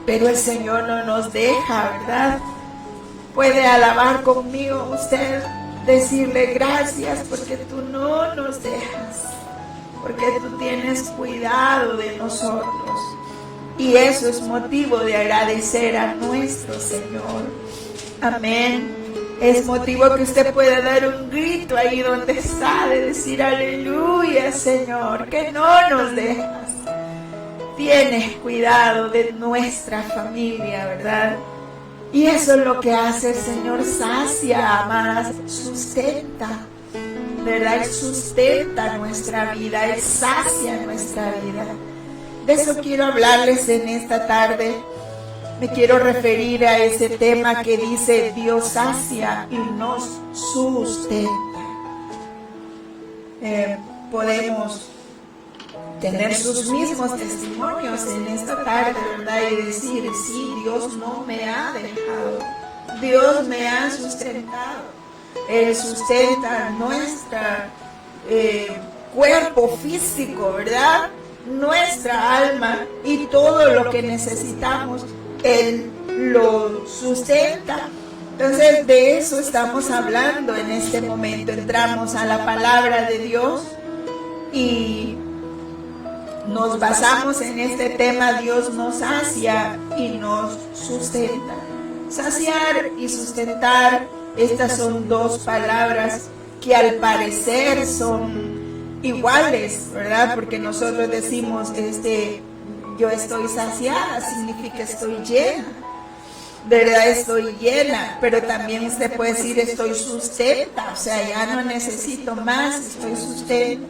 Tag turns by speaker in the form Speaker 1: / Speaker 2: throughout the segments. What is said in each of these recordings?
Speaker 1: pero el Señor no nos deja, ¿verdad? Puede alabar conmigo usted, decirle gracias porque tú no nos dejas, porque tú tienes cuidado de nosotros. Y eso es motivo de agradecer a nuestro Señor. Amén. Es motivo que usted pueda dar un grito ahí donde está, de decir aleluya, Señor, que no nos dejas. Tienes cuidado de nuestra familia, ¿verdad? Y eso es lo que hace el Señor, sacia, amadas, sustenta, ¿verdad? Él sustenta nuestra vida, Él sacia nuestra vida. De eso quiero hablarles en esta tarde. Me quiero referir a ese tema que dice Dios sacia y nos sustenta. Podemos tener sus mismos testimonios en esta tarde, ¿verdad? Y decir, sí, Dios no me ha dejado, Dios me ha sustentado. Él sustenta nuestro cuerpo físico, ¿verdad? Nuestra alma y todo lo que necesitamos, Él lo sustenta. Entonces de eso estamos hablando en este momento. Entramos a la palabra de Dios y nos basamos en este tema. Dios nos sacia y nos sustenta. Saciar y sustentar, estas son dos palabras que al parecer son iguales, ¿verdad? Porque nosotros decimos, yo estoy saciada, significa estoy llena, ¿verdad? Estoy llena, pero también usted puede decir estoy sustenta, o sea, ya no necesito más, estoy sustenta.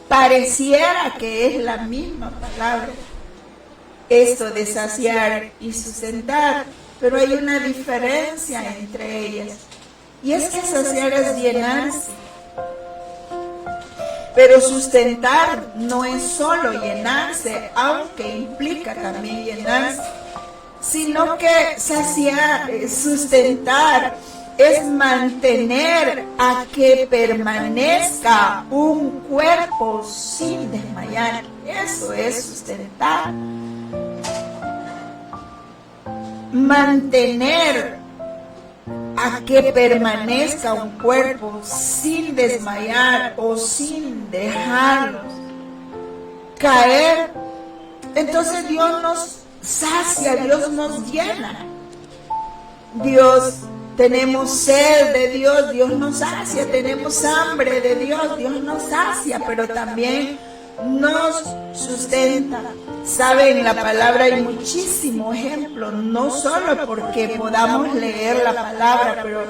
Speaker 1: Pareciera que es la misma palabra, esto de saciar y sustentar, pero hay una diferencia entre ellas, y es que saciar es llenarse. Pero sustentar no es solo llenarse, aunque implica también llenarse, sino que saciar, sustentar, es mantener a que permanezca un cuerpo sin desmayar. Eso es sustentar. Mantener a que permanezca un cuerpo sin desmayar o sin dejarlos caer. Entonces Dios nos sacia, Dios nos llena. Dios, tenemos sed de Dios, Dios nos sacia. Tenemos hambre de Dios, Dios nos sacia, pero también nos sustenta. Saben, en la palabra hay muchísimos ejemplos, no solo porque podamos leer la palabra, pero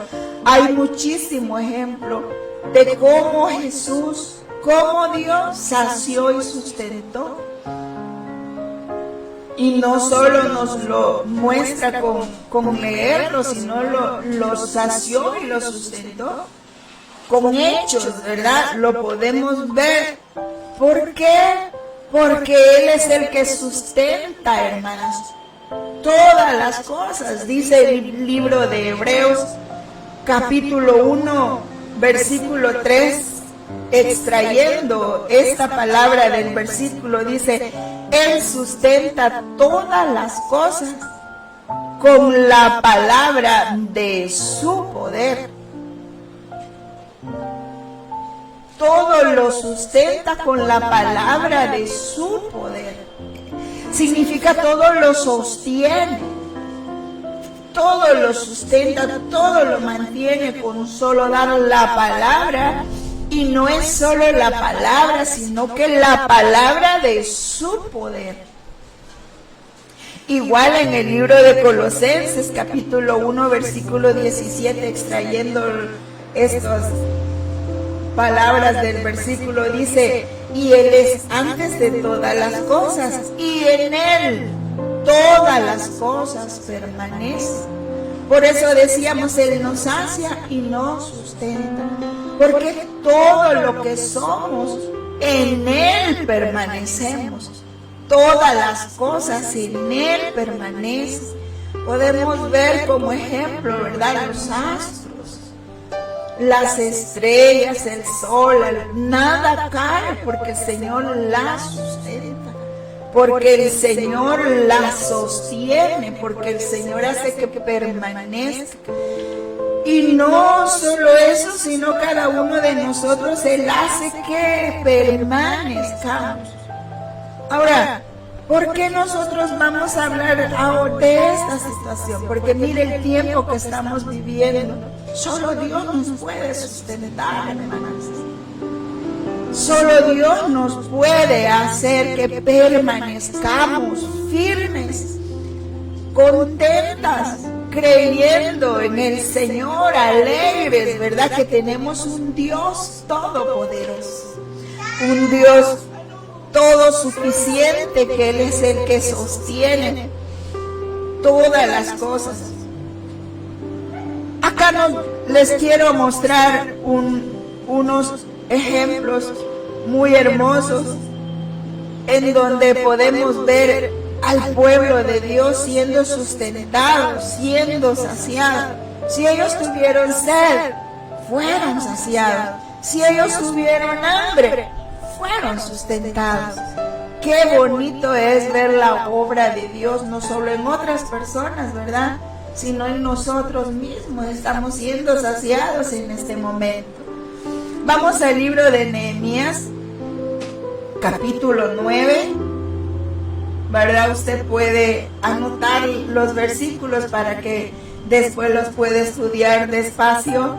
Speaker 1: hay muchísimos ejemplos de cómo Jesús, cómo Dios sació y sustentó. Y no solo nos lo muestra con leerlo, sino lo sació y lo sustentó con hechos, ¿verdad? Lo podemos ver. ¿Por qué? Porque Él es el que sustenta, hermanos, todas las cosas. Dice el libro de Hebreos, capítulo 1, versículo 3, extrayendo esta palabra del versículo, dice: Él sustenta todas las cosas con la palabra de su poder. Todo lo sustenta con la palabra de su poder. Significa todo lo sostiene, todo lo sustenta, todo lo mantiene con solo dar la palabra. Y no es solo la palabra, sino que la palabra de su poder. Igual en el libro de Colosenses, capítulo 1, versículo 17, extrayendo estas palabras del versículo, dice: y Él es antes de todas las cosas, y en Él todas las cosas permanecen. Por eso decíamos, Él nos sacia y nos sustenta, porque todo lo que somos, en Él permanecemos. Todas las cosas en Él permanecen. Podemos ver como ejemplo, ¿verdad?, los astros, las estrellas, el sol, nada cae porque el Señor las sustenta. porque el Señor la sostiene, porque el Señor hace que permanezca. Y no solo eso, sino cada uno de nosotros, Él hace que permanezcamos. Ahora, ¿por qué nosotros vamos a hablar ahora de esta situación? Porque mire el tiempo que estamos viviendo. Solo Dios nos puede sustentar, hermanas. Solo Dios nos puede hacer que permanezcamos firmes, contentas, creyendo en el Señor, alegres, ¿verdad? Que tenemos un Dios todopoderoso, un Dios todo suficiente, que Él es el que sostiene todas las cosas. Acá les quiero mostrar unos ejemplos muy hermosos en donde podemos ver al pueblo de Dios siendo sustentado, siendo saciado. Si ellos tuvieron sed, fueron saciados. Si ellos tuvieron hambre, fueron sustentados. Qué bonito es ver la obra de Dios, no solo en otras personas, ¿verdad?, sino en nosotros mismos. Estamos siendo saciados en este momento. Vamos al libro de Nehemías, capítulo 9, ¿verdad? Usted puede anotar los versículos para que después los pueda estudiar despacio.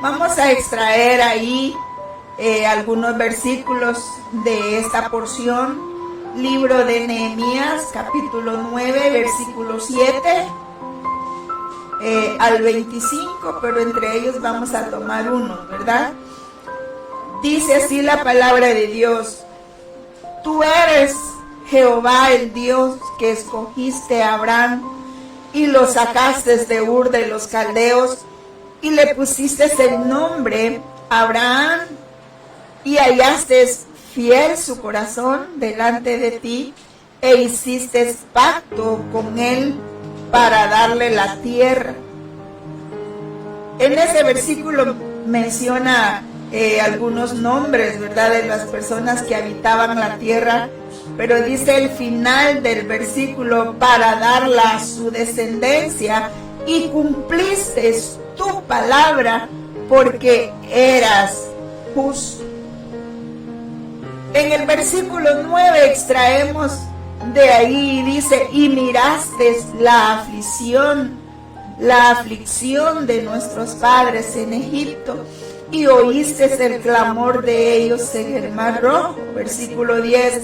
Speaker 1: Vamos a extraer ahí algunos versículos de esta porción. Libro de Nehemías, capítulo 9, versículo 7 al 25, pero entre ellos vamos a tomar uno, ¿verdad? Dice así la palabra de Dios: Tú eres Jehová, el Dios que escogiste a Abraham y lo sacaste de Ur de los Caldeos y le pusiste el nombre Abraham, y hallaste fiel su corazón delante de ti e hiciste pacto con él para darle la tierra. En ese versículo menciona algunos nombres, ¿verdad?, de las personas que habitaban la tierra, pero dice el final del versículo: para darla a su descendencia, y cumpliste tu palabra porque eras justo. En el versículo 9 extraemos de ahí, dice: y miraste la aflicción de nuestros padres en Egipto, y oíste el clamor de ellos en el Mar Rojo. Versículo 10: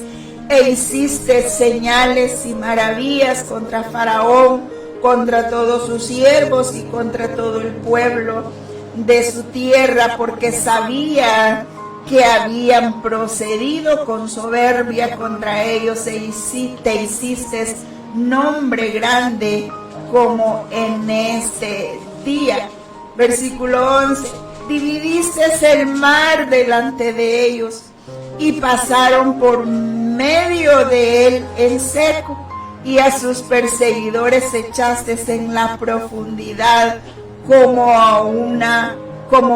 Speaker 1: e hiciste señales y maravillas contra Faraón, contra todos sus siervos y contra todo el pueblo de su tierra, porque sabía que habían procedido con soberbia contra ellos, te hiciste nombre grande como en este día. Versículo 11: dividiste el mar delante de ellos y pasaron por medio de él en seco, y a sus perseguidores echaste en la profundidad como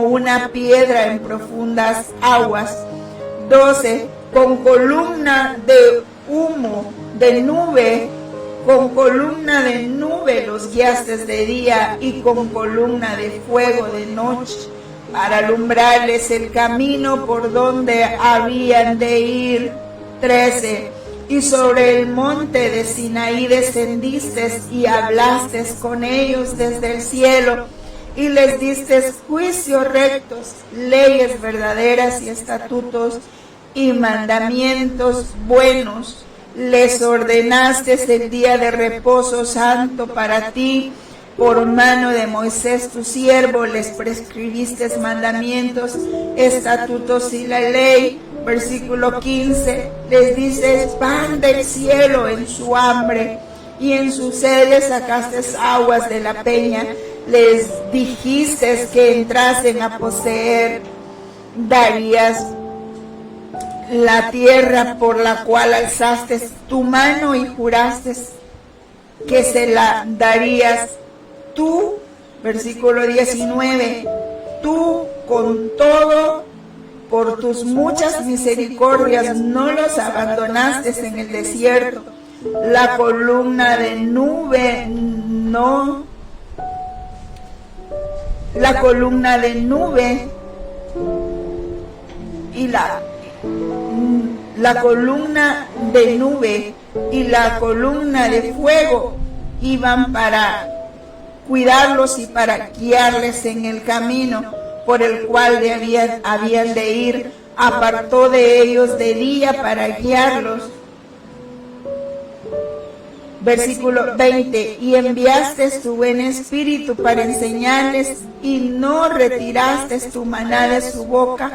Speaker 1: una piedra en profundas aguas. 12: con columna de humo, de nube, con columna de nube los guiaste de día, y con columna de fuego de noche, para alumbrarles el camino por donde habían de ir. 13: y sobre el monte de Sinaí descendiste y hablaste con ellos desde el cielo, y les diste juicios rectos, leyes verdaderas y estatutos y mandamientos buenos. Les ordenaste el día de reposo santo para ti, por mano de Moisés tu siervo les prescribiste mandamientos, estatutos y la ley. Versículo 15: les dices pan del cielo en su hambre, y en su sed les sacaste aguas de la peña. Les dijiste que entrasen a poseer, darías la tierra por la cual alzaste tu mano y juraste que se la darías tú. Versículo 19: tú con todo por tus muchas misericordias no los abandonaste en el desierto. La columna de nube y la columna de nube y la columna de fuego iban para cuidarlos y para guiarles en el camino por el cual habían de ir. Apartó de ellos de día para guiarlos. Versículo 20, y enviaste tu buen espíritu para enseñarles, y no retiraste tu maná de su boca,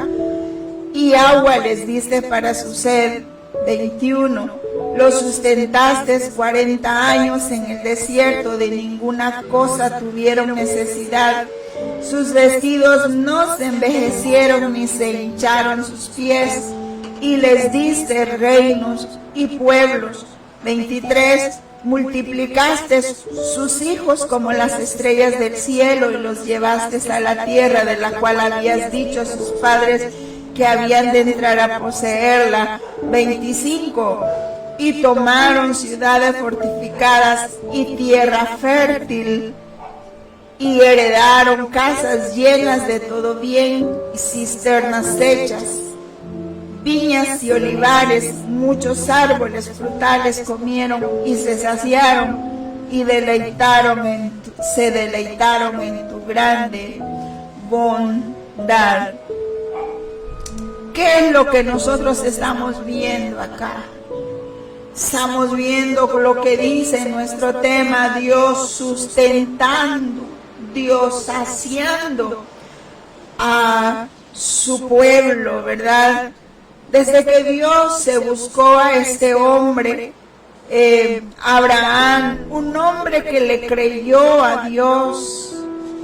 Speaker 1: y agua les diste para su sed. 21, los sustentaste 40 años en el desierto, de ninguna cosa tuvieron necesidad. Sus vestidos no se envejecieron ni se hincharon sus pies, y les diste reinos y pueblos. 23, multiplicaste sus hijos como las estrellas del cielo, y los llevaste a la tierra de la cual habías dicho a sus padres que habían de entrar a poseerla. 25, y tomaron ciudades fortificadas y tierra fértil, y heredaron casas llenas de todo bien y cisternas hechas, viñas y olivares, muchos árboles frutales comieron y se saciaron, y se deleitaron en tu grande bondad. ¿Qué es lo que nosotros estamos viendo acá? Estamos viendo lo que dice nuestro tema: Dios sustentando, Dios saciando a su pueblo, ¿verdad? Desde que Dios se buscó a este hombre, Abraham, un hombre que le creyó a Dios,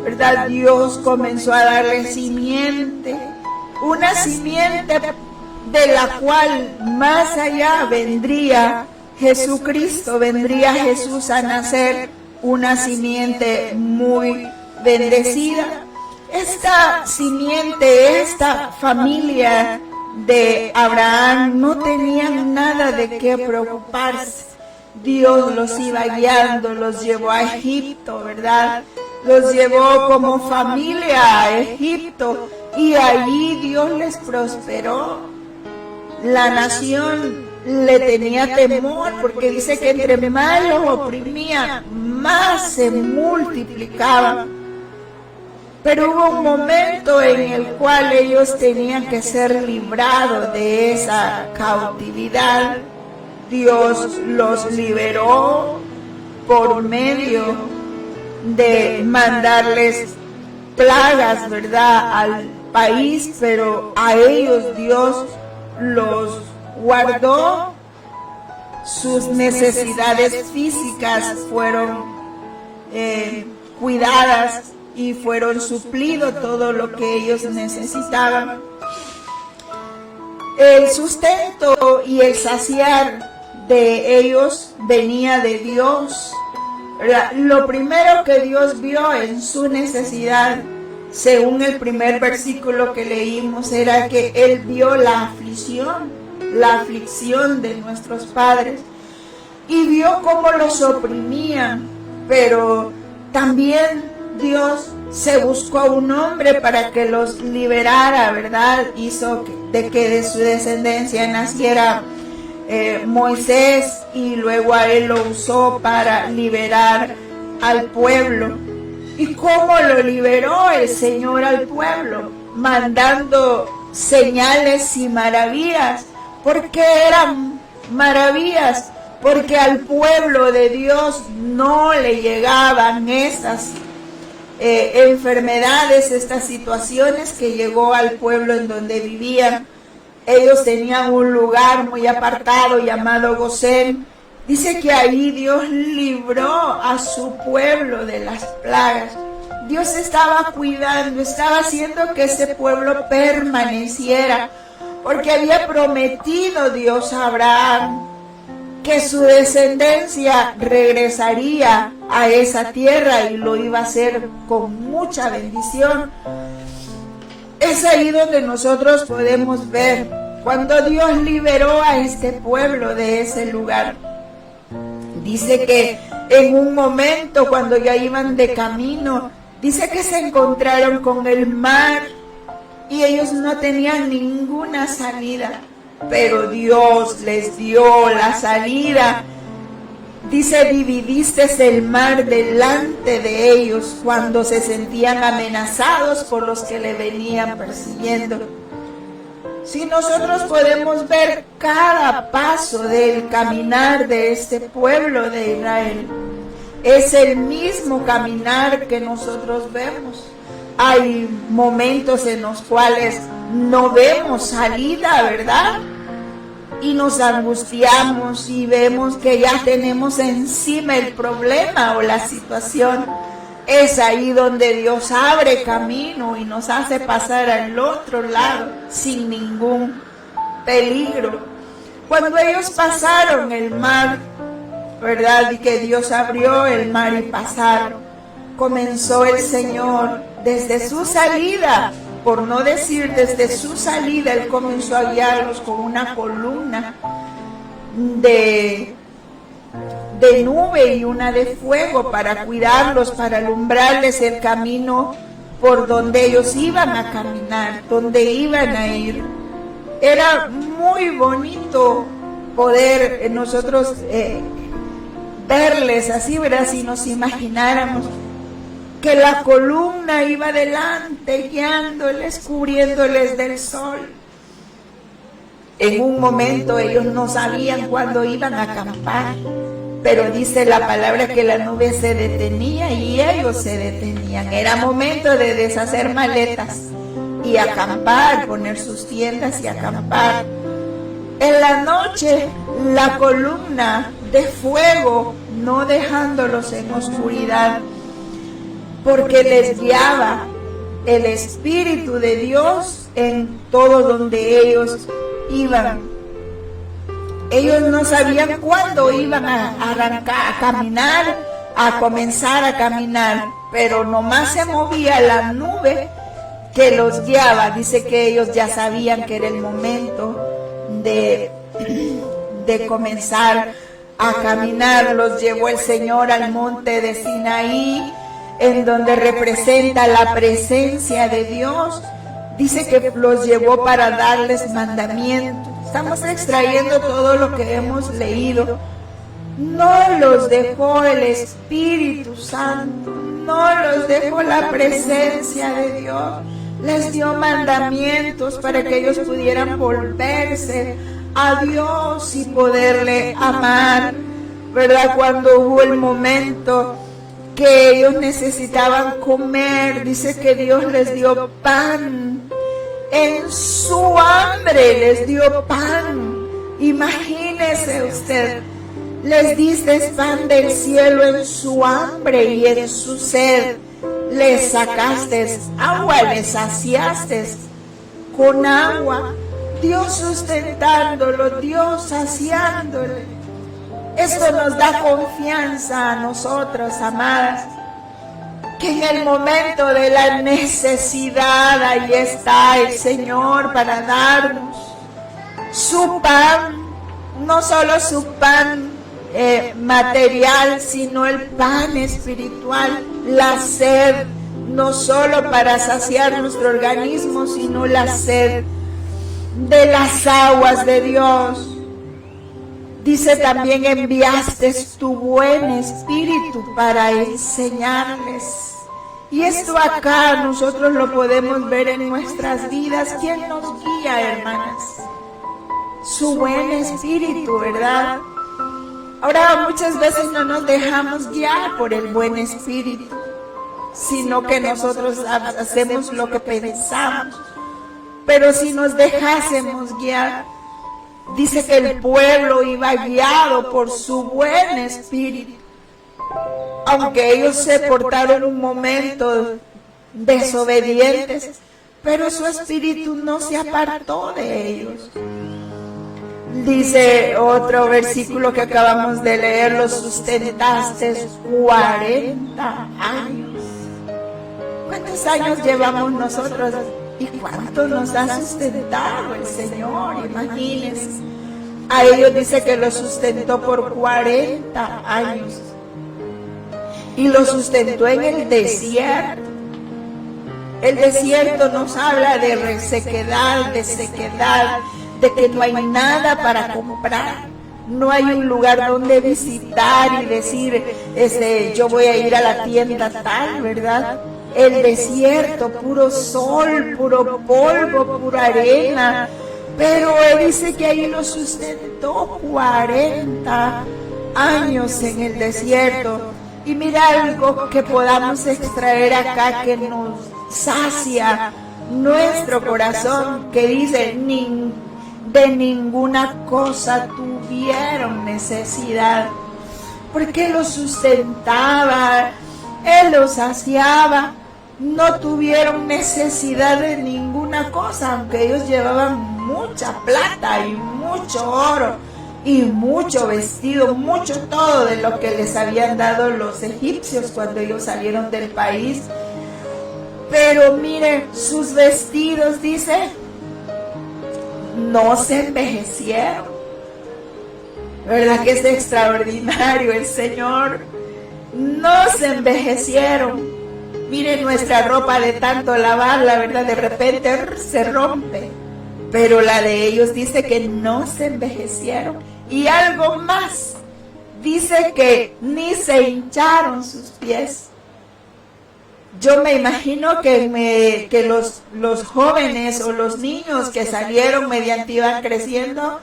Speaker 1: ¿verdad? Dios comenzó a darle simiente, una simiente de la cual más allá vendría Jesucristo, vendría Jesús a nacer, una simiente muy bendecida. Esta simiente, esta familia de Abraham no tenían nada de qué preocuparse. Dios los iba guiando, los llevó a Egipto, ¿verdad? Los llevó como familia a Egipto, y allí Dios les prosperó. La nación le tenía temor, porque dice que entre más los oprimían, más se multiplicaban. Pero hubo un momento en el cual ellos tenían que ser librados de esa cautividad. Dios los liberó por medio de mandarles plagas, ¿verdad?, al país, pero a ellos Dios los guardó. Sus necesidades físicas fueron cuidadas y fueron suplido todo lo que ellos necesitaban. El sustento y el saciar de ellos venía de Dios. Lo primero que Dios vio en su necesidad, según el primer versículo que leímos, era que Él vio la aflicción de nuestros padres, y vio cómo los oprimían, pero también Dios se buscó un hombre para que los liberara, ¿verdad? Hizo que de su descendencia naciera Moisés, y luego a él lo usó para liberar al pueblo. ¿Y cómo lo liberó el Señor al pueblo? Mandando señales y maravillas. ¿Por qué eran maravillas? Porque al pueblo de Dios no le llegaban esas enfermedades, estas situaciones que llegó al pueblo en donde vivían. Ellos tenían un lugar muy apartado llamado Gosén. Dice que ahí Dios libró a su pueblo de las plagas. Dios estaba cuidando, estaba haciendo que ese pueblo permaneciera, porque había prometido Dios a Abraham que su descendencia regresaría a esa tierra, y lo iba a hacer con mucha bendición. Es ahí donde nosotros podemos ver cuando Dios liberó a este pueblo de ese lugar. Dice que en un momento, cuando ya iban de camino, dice que se encontraron con el mar y ellos no tenían ninguna salida, pero Dios les dio la salida. Dice, dividiste el mar delante de ellos cuando se sentían amenazados por los que le venían persiguiendo. Si nosotros podemos ver cada paso del caminar de este pueblo de Israel, es el mismo caminar que nosotros vemos. Hay momentos en los cuales no vemos salida, ¿verdad? Y nos angustiamos y vemos que ya tenemos encima el problema o la situación. Es ahí donde Dios abre camino y nos hace pasar al otro lado sin ningún peligro. Cuando ellos pasaron el mar, ¿verdad? Y que Dios abrió el mar y pasaron, comenzó el Señor desde su salida, por no decir desde su salida, Él comenzó a guiarlos con una columna de nube y una de fuego para cuidarlos, para alumbrarles el camino por donde ellos iban a caminar, donde iban a ir. Era muy bonito poder nosotros verles así, ¿verdad? Si nos imagináramos que la columna iba delante, guiándoles, cubriéndoles del sol. En un momento ellos no sabían cuándo iban a acampar, pero dice la palabra que la nube se detenía y ellos se detenían. Era momento de deshacer maletas y acampar, poner sus tiendas y acampar. En la noche, la columna de fuego, no dejándolos en oscuridad, porque les guiaba el Espíritu de Dios en todo donde ellos iban. Ellos no sabían cuándo iban a arrancar, a caminar, a comenzar a caminar, pero nomás se movía la nube que los guiaba. Dice que ellos ya sabían que era el momento de comenzar a caminar. Los llevó el Señor al monte de Sinaí, en donde representa la presencia de Dios. Dice que los llevó para darles mandamientos. Estamos extrayendo todo lo que hemos leído. No los dejó el Espíritu Santo, no los dejó la presencia de Dios. Les dio mandamientos para que ellos pudieran volverse a Dios y poderle amar, ¿verdad? Cuando hubo el momento que ellos necesitaban comer, dice que Dios les dio pan. En su hambre les dio pan. Imagínese usted, les diste pan del cielo en su hambre y en su sed. Les sacaste agua, les saciaste con agua. Dios sustentándolo, Dios saciándole. Esto nos da confianza a nosotros, amadas, que en el momento de la necesidad ahí está el Señor para darnos su pan, no solo su pan material, sino el pan espiritual, la sed, no solo para saciar nuestro organismo, sino la sed de las aguas de Dios. Dice también, enviaste tu buen espíritu para enseñarles. Y esto acá nosotros lo podemos ver en nuestras vidas. ¿Quién nos guía, hermanas? Su buen espíritu, ¿verdad? Ahora muchas veces no nos dejamos guiar por el buen espíritu, sino que nosotros hacemos lo que pensamos. Pero si nos dejásemos guiar, dice que el pueblo iba guiado por su buen espíritu. Aunque ellos se portaron un momento desobedientes, pero su espíritu no se apartó de ellos. Dice otro versículo que acabamos de leer, los sustentaste 40 años. ¿Cuántos años llevamos nosotros ¿Y cuánto nos ha sustentado el Señor? Imagínense. A ellos dice que los sustentó por 40 años. Y los sustentó en el desierto. El desierto nos habla de resequedad, de sequedad, de que no hay nada para comprar. No hay un lugar donde visitar y decir, yo voy a ir a la tienda tal, ¿verdad? El desierto, puro sol, puro polvo, pura arena. Pero él dice que ahí lo sustentó 40 años en el desierto. Y mira algo que podamos extraer acá que nos sacia nuestro corazón, que dice, de ninguna cosa tuvieron necesidad, porque los sustentaba, él los saciaba, no tuvieron necesidad de ninguna cosa, aunque ellos llevaban mucha plata y mucho oro y mucho vestido, mucho todo de lo que les habían dado los egipcios cuando ellos salieron del país. Pero miren, sus vestidos, dice, no se envejecieron. ¿Verdad que es extraordinario el Señor? No se envejecieron. Miren, nuestra ropa de tanto lavarla, ¿verdad? De repente se rompe. Pero la de ellos dice que no se envejecieron. Y algo más, dice que ni se hincharon sus pies. Yo me imagino que los jóvenes o los niños que salieron mediante iban creciendo,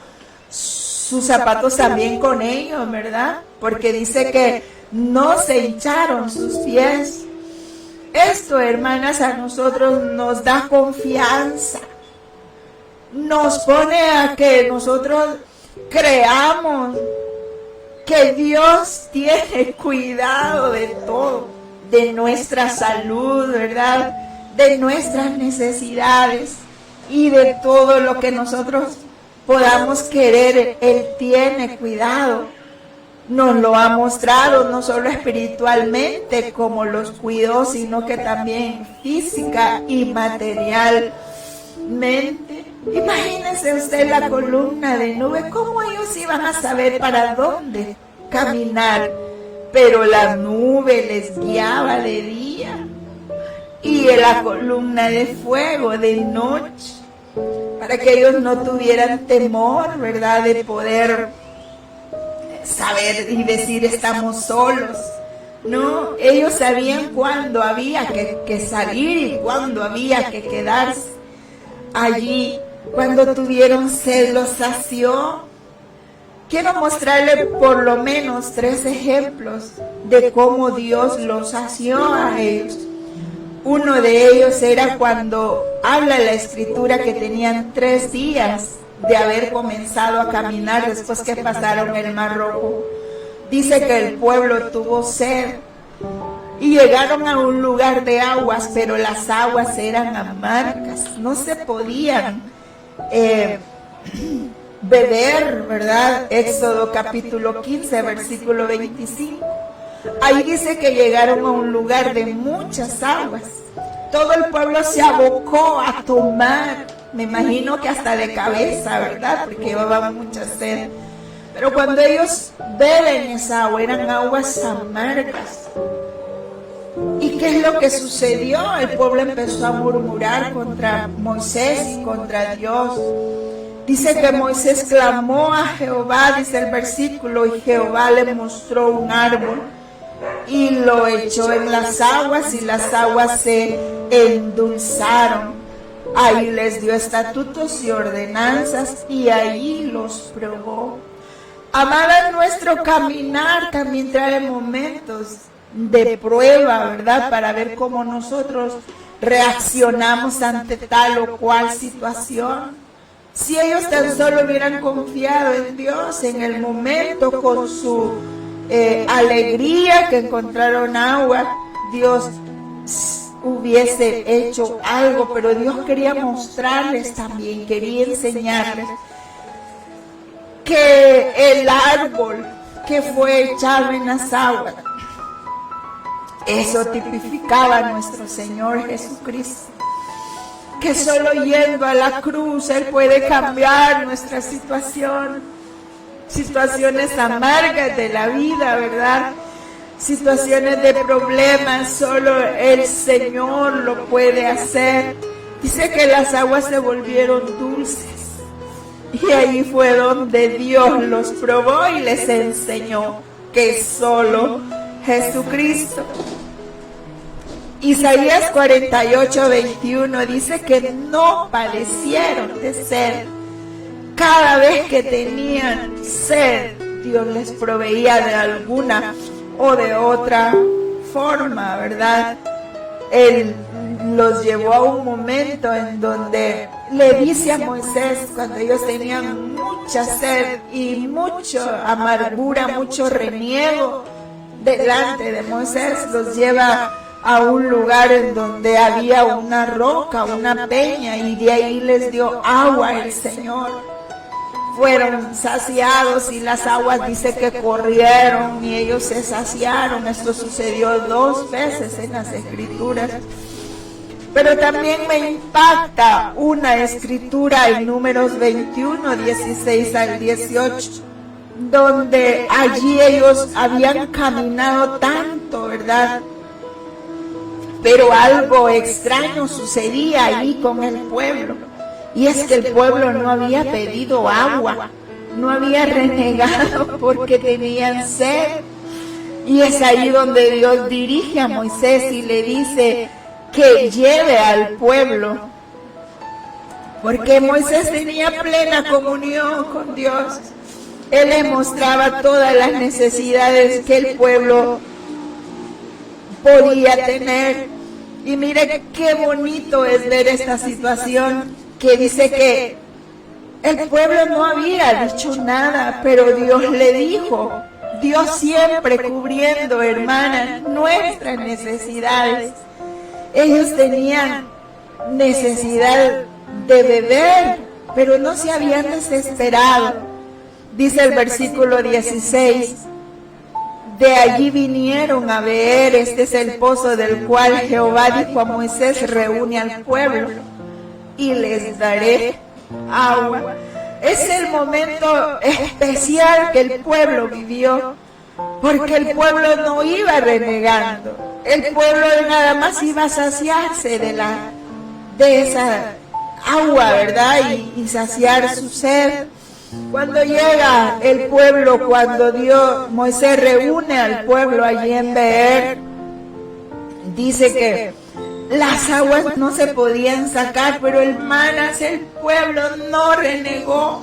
Speaker 1: sus zapatos también con ellos, ¿verdad? Porque dice que no se hincharon sus pies. Esto, hermanas, a nosotros nos da confianza. Nos pone a que nosotros creamos que Dios tiene cuidado de todo. De nuestra salud, ¿verdad? De nuestras necesidades y de todo lo que nosotros podamos querer. Él tiene cuidado. Nos lo ha mostrado no solo espiritualmente como los cuidó, sino que también física y materialmente. Imagínense usted la columna de nube, ¿cómo ellos iban a saber para dónde caminar? Pero la nube les guiaba de día y la columna de fuego de noche, para que ellos no tuvieran temor, ¿verdad? De poder saber y decir estamos solos. No, ellos sabían cuándo había que salir y cuándo había que quedarse allí. Cuando tuvieron sed los sació. Quiero mostrarle por lo menos 3 ejemplos de cómo Dios los sació a ellos. Uno de ellos era cuando habla la escritura que tenían 3 días de haber comenzado a caminar después que pasaron el Mar Rojo. Dice que el pueblo tuvo sed y llegaron a un lugar de aguas, pero las aguas eran amargas, no se podían beber, ¿verdad? Éxodo capítulo 15, versículo 25. Ahí dice que llegaron a un lugar de muchas aguas. Todo el pueblo se abocó a tomar, me imagino que hasta de cabeza, ¿verdad? Porque llevaban mucha sed. Pero cuando ellos beben esa agua, eran aguas amargas. ¿Y qué es lo que sucedió? El pueblo empezó a murmurar contra Moisés y contra Dios. Dice que Moisés clamó a Jehová, dice el versículo, y Jehová le mostró un árbol y lo echó en las aguas y las aguas se endulzaron. Ahí les dio estatutos y ordenanzas y ahí los probó. Amada, nuestro caminar también trae momentos de prueba, ¿verdad? Para ver cómo nosotros reaccionamos ante tal o cual situación. Si ellos tan solo hubieran confiado en Dios en el momento con su alegría que encontraron agua, Dios hubiese hecho algo, pero Dios quería mostrarles también, quería enseñarles que el árbol que fue echado en las aguas, eso tipificaba a nuestro Señor Jesucristo. que solo yendo a la cruz Él puede cambiar nuestra situación, situaciones amargas de la vida, ¿verdad? Situaciones de problemas, solo el Señor lo puede hacer. Dice que las aguas se volvieron dulces y ahí fue donde Dios los probó y les enseñó que solo Jesucristo. Isaías 48:21 dice que no padecieron de sed. Cada vez que tenían sed, Dios les proveía de alguna o de otra forma, ¿verdad? Él los llevó a un momento en donde le dice a Moisés, cuando ellos tenían mucha sed y mucha amargura, mucho reniego delante de Moisés, los lleva a un lugar en donde había una roca, una peña, y de ahí les dio agua el Señor. Fueron saciados y las aguas dice que corrieron y ellos se saciaron. Esto sucedió 2 veces en las escrituras. Pero también me impacta una escritura en Números 21, 16 al 18, donde allí ellos habían caminado tanto, ¿verdad? Pero algo extraño sucedía ahí con el pueblo. Y es que el pueblo no había pedido agua, no había renegado porque tenían sed. Y es ahí donde Dios dirige a Moisés y le dice que lleve al pueblo. Porque Moisés tenía plena comunión con Dios. Él le mostraba todas las necesidades que el pueblo podía tener. Y mire qué bonito es ver esta situación, que dice que el pueblo no había dicho nada, pero Dios le dijo. Dios siempre cubriendo, hermanas, nuestras necesidades. Ellos tenían necesidad de beber, pero no se habían desesperado. Dice el versículo 16, de allí vinieron a beber, este es el pozo del cual Jehová dijo a Moisés, reúne al pueblo y les daré agua. Es el momento especial que el pueblo vivió, porque el pueblo no iba renegando, el pueblo nada más iba a saciarse de esa agua, ¿verdad? Y saciar su sed. Cuando llega el pueblo, cuando Moisés reúne al pueblo allí en Beer, dice que las aguas no se podían sacar, pero hermanas, el pueblo no renegó.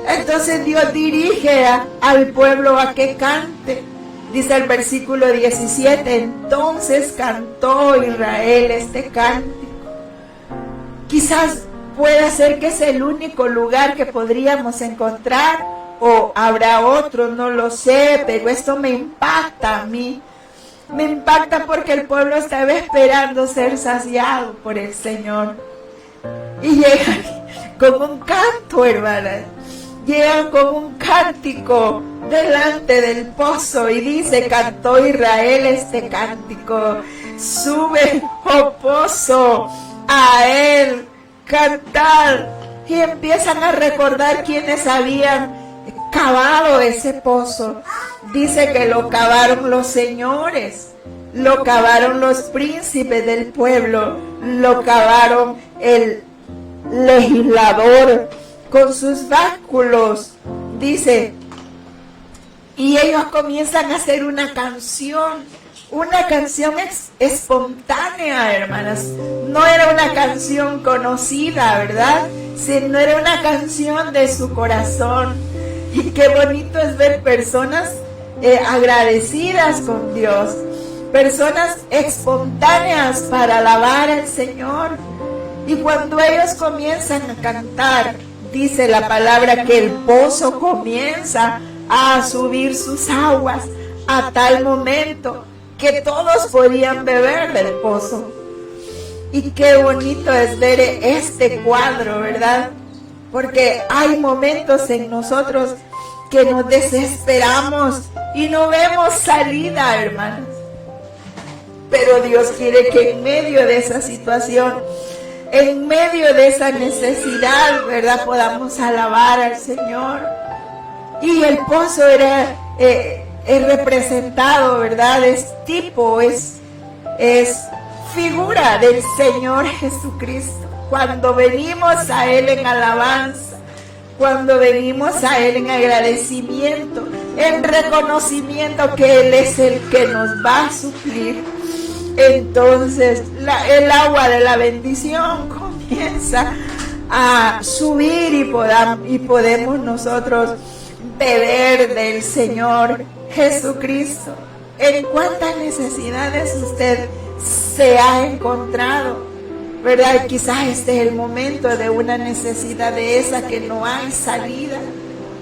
Speaker 1: Entonces Dios dirige al pueblo a que cante. Dice el versículo 17, entonces cantó Israel este cántico. Quizás pueda ser que es el único lugar que podríamos encontrar, o habrá otro, no lo sé, pero esto me impacta a mí. Me impacta porque el pueblo estaba esperando ser saciado por el Señor. Y llegan con un canto, hermanas. Llegan con un cántico delante del pozo y dice, cantó Israel este cántico. Sube, oh pozo, a él cantar. Y empiezan a recordar quienes habían cavado ese pozo. Dice que lo cavaron los señores, lo cavaron los príncipes del pueblo, lo cavaron el legislador con sus báculos. Dice, y ellos comienzan a hacer una canción espontánea, hermanas. No era una canción conocida, ¿verdad? Sino era una canción de su corazón. Y qué bonito es ver personas agradecidas con Dios, personas espontáneas para alabar al Señor. Y cuando ellos comienzan a cantar, dice la palabra que el pozo comienza a subir sus aguas a tal momento que todos podían beber del pozo. Y qué bonito es ver este cuadro, ¿verdad? Porque hay momentos en nosotros que nos desesperamos y no vemos salida, hermanos. Pero Dios quiere que en medio de esa situación en medio de esa necesidad, ¿verdad?, podamos alabar al Señor. Y el pozo era representado, ¿verdad?, es tipo, es figura del Señor Jesucristo. Cuando venimos a Él en alabanza, cuando venimos a Él en agradecimiento, en reconocimiento que Él es el que nos va a suplir, entonces el agua de la bendición comienza a subir y podemos nosotros beber del Señor Jesucristo. ¿En cuántas necesidades usted se ha encontrado? ¿Verdad? Quizás este es el momento de una necesidad de esa que no hay salida.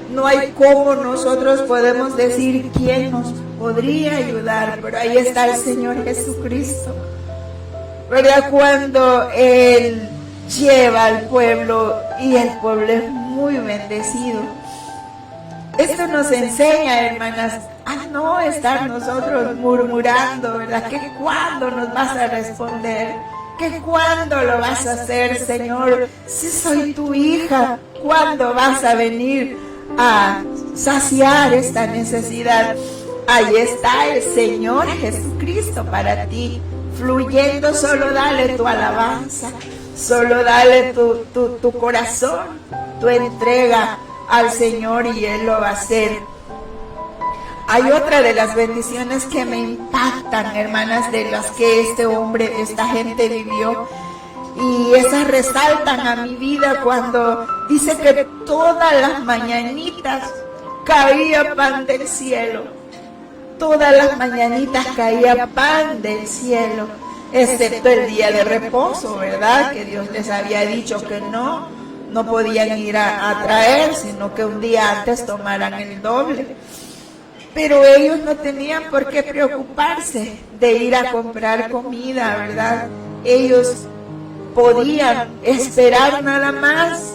Speaker 1: No hay cómo nosotros podemos decir quién nos podría ayudar, pero ahí está el Señor Jesucristo, ¿verdad? Cuando Él lleva al pueblo y el pueblo es muy bendecido. Esto nos enseña, hermanas, a no estar nosotros murmurando, ¿verdad? Que cuándo nos vas a responder, que cuándo lo vas a hacer, Señor, si soy tu hija, ¿cuándo vas a venir a saciar esta necesidad? Ahí está el Señor Jesucristo para ti, fluyendo. Solo dale tu alabanza, solo dale tu corazón, tu entrega al Señor y Él lo va a hacer. Hay otra de las bendiciones que me impactan, hermanas, de las que esta gente vivió, y esas resaltan a mi vida cuando dice que todas las mañanitas caía pan del cielo. Todas las mañanitas caía pan del cielo, excepto el día de reposo, ¿verdad? Que Dios les había dicho que no podían ir a traer, sino que un día antes tomaran el doble. Pero ellos no tenían por qué preocuparse de ir a comprar comida, ¿verdad? Ellos podían esperar nada más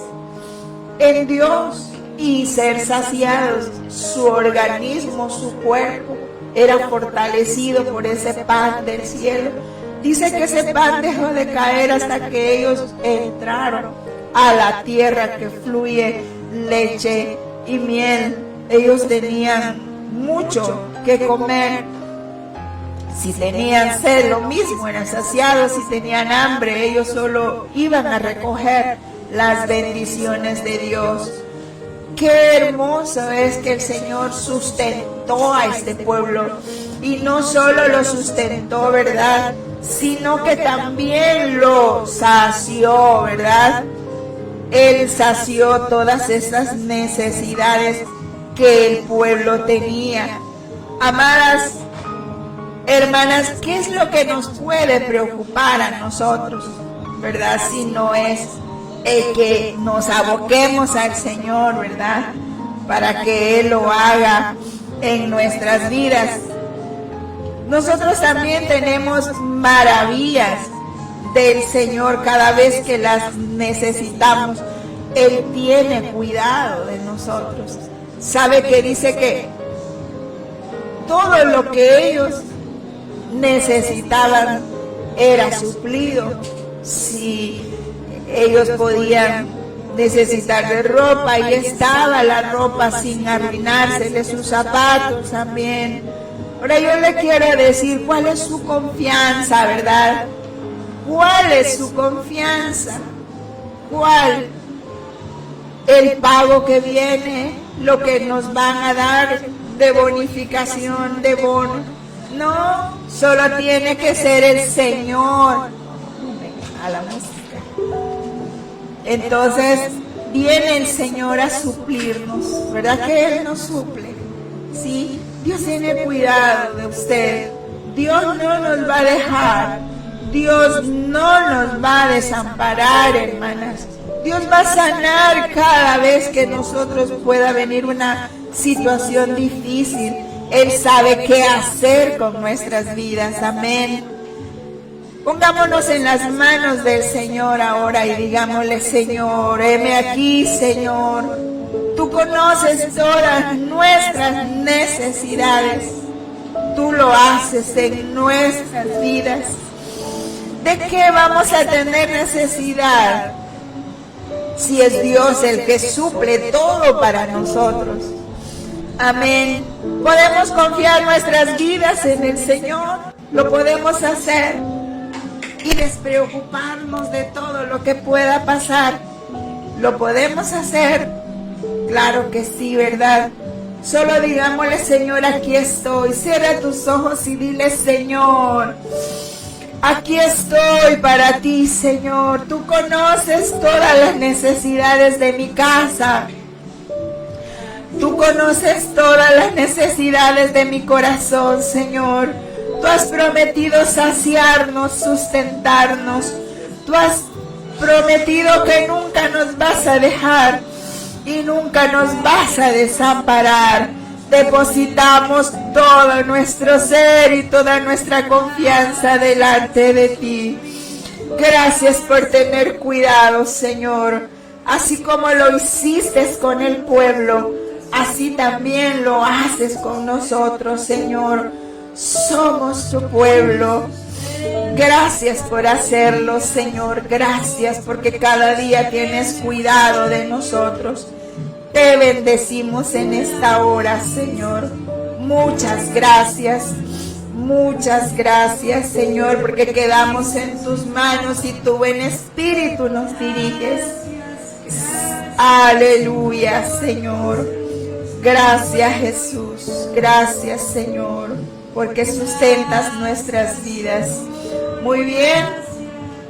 Speaker 1: en Dios y ser saciados. Su organismo, su cuerpo era fortalecido por ese pan del cielo. Dice que ese pan dejó de caer hasta que ellos entraron a la tierra que fluye leche y miel. Ellos tenían mucho que comer. Si tenían sed, lo mismo, eran saciados. Si tenían hambre, ellos solo iban a recoger las bendiciones de Dios. Qué hermoso es que el Señor sustentó a este pueblo, y no solo lo sustentó, ¿verdad?, sino que también lo sació, ¿verdad? Él sació todas esas necesidades que el pueblo tenía. Amadas hermanas, ¿qué es lo que nos puede preocupar a nosotros, verdad? Si no es el que nos aboquemos al Señor, ¿verdad?, para que Él lo haga en nuestras vidas. Nosotros también tenemos maravillas del Señor cada vez que las necesitamos. Él tiene cuidado de nosotros. Sabe que dice que todo lo que ellos necesitaban era suplido. Si ellos podían necesitar de ropa, y estaba la ropa sin arruinarse, de sus zapatos también. Ahora yo le quiero decir cuál es su confianza, ¿verdad? ¿Cuál es su confianza? ¿Cuál? El pago que viene, lo que nos van a dar de bonificación, de bono. No, solo tiene que ser el Señor. A la música. Entonces viene el Señor a suplirnos, ¿verdad que Él nos suple? Sí, Dios tiene cuidado de usted. Dios no nos va a dejar. Dios no nos va a desamparar, hermanas. Dios va a sanar cada vez que nosotros pueda venir una situación difícil. Él sabe qué hacer con nuestras vidas. Amén. Pongámonos en las manos del Señor ahora y digámosle: Señor, heme aquí, Señor. Tú conoces todas nuestras necesidades. Tú lo haces en nuestras vidas. ¿De qué vamos a tener necesidad si es Dios el que suple todo para nosotros? Amén. Podemos confiar nuestras vidas en el Señor. Lo podemos hacer y despreocuparnos de todo lo que pueda pasar. ¿Lo podemos hacer? Claro que sí, ¿verdad? Solo digámosle: Señor, aquí estoy. Cierra tus ojos y dile: Señor, aquí estoy para ti, Señor. Tú conoces todas las necesidades de mi casa. Tú conoces todas las necesidades de mi corazón, Señor. Tú has prometido saciarnos, sustentarnos. Tú has prometido que nunca nos vas a dejar y nunca nos vas a desamparar. Depositamos todo nuestro ser y toda nuestra confianza delante de ti. Gracias por tener cuidado, Señor. Así como lo hiciste con el pueblo, así también lo haces con nosotros, Señor. Somos tu pueblo. Gracias por hacerlo, Señor. Gracias porque cada día tienes cuidado de nosotros. Te bendecimos en esta hora, Señor. Muchas gracias, Señor, porque quedamos en tus manos y tú en espíritu nos diriges. Aleluya, Señor. Gracias, Jesús. Gracias, Señor, porque sustentas nuestras vidas. Muy bien.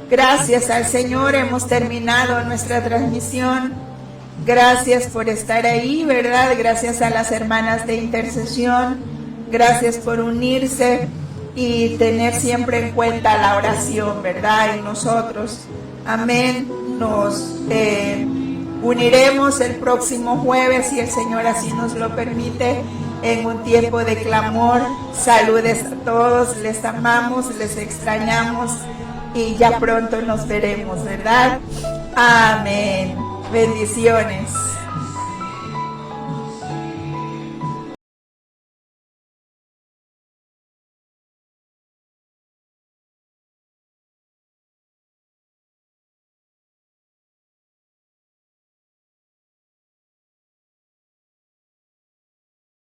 Speaker 1: Gracias al Señor. Hemos terminado nuestra transmisión. Gracias por estar ahí, ¿verdad? Gracias a las hermanas de intercesión. Gracias por unirse y tener siempre en cuenta la oración, ¿verdad? En nosotros. Amén. Nos uniremos el próximo jueves, si el Señor así nos lo permite, en un tiempo de clamor. Saludes a todos. Les amamos, les extrañamos y ya pronto nos veremos, ¿verdad? Amén. Bendiciones.